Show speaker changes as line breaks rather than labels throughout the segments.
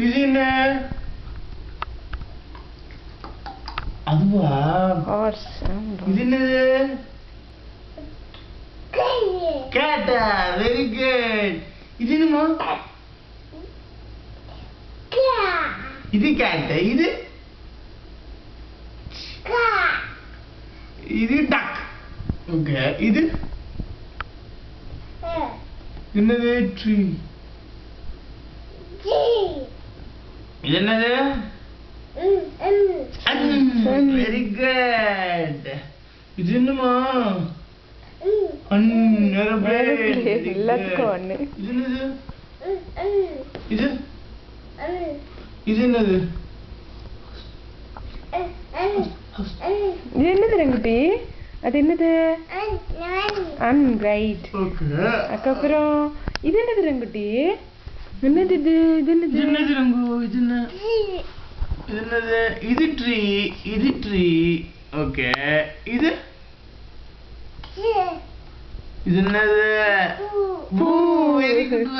இது என்ன? அதுவா? இது என்னது? Cat. Very good. இது என்னமா? இது cat. இது duck. Okay. இது என்னது? Tree. இது என்னது? Very good. இது என்னமா?
எல்லாத்துக்கும் ஒண்ணு.
இது என்னது? இது இது என்னது?
இது என்னது ரங்குட்டி? அது என்னது? ரைட். அதுக்கப்புறம் இது என்னது ரங்குட்டி? என்னது இது? இது என்னது?
என்னது ரங்கு? இது என்ன? இது என்னது? இது ட்ரீ. இது ட்ரீ. ஓகே. இது இது என்னது? பூ. Very good.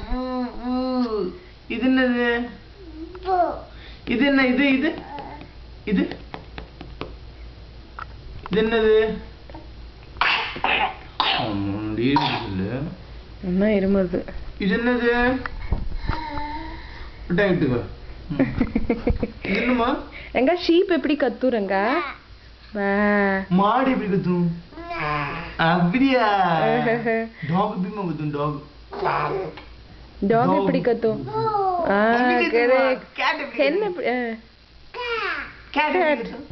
பூ பூ. இது என்னது? இது என்ன? இது இது இது இது என்னது?
என்ன இருமது?
இது என்னது? விட்டாயிட்டுக்கோ. இது என்னமா?
எங்க ஷீப் எப்படி கத்துறங்க?
மாடு எப்படி கத்தும்? அப்படியா? டாக் எப்படி கத்தும்?
டாக் எப்படி கத்தும்? கரெக்ட். ஹென் எப்படி?
கேட் எப்படி கத்தும்?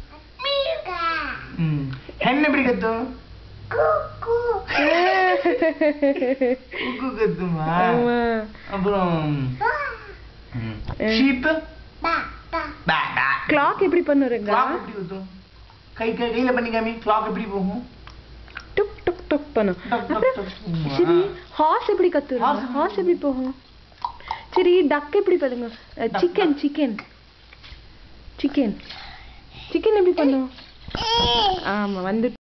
ஹென் எப்படி கத்தும்? குக்கு கத்துமா? அப்புறம் ஷீப்
கிளாக் எப்படி பண்ணுறங்க?
கிளாக் எப்படி கத்தும்? கையில பண்ணி காமி. கிளாக் எப்படி போகும்?
டுக் டுக் டுக் பண்ணும். சரி ஹார்ஸ் எப்படி கத்துறங்க? ஹார்ஸ் எப்படி போகும்? சரி டக் எப்படி பண்ணுங்க? சிக்கன் சிக்கன் சிக்கன் சிக்கன் எப்படி பண்ணும்? ஆமா வந்து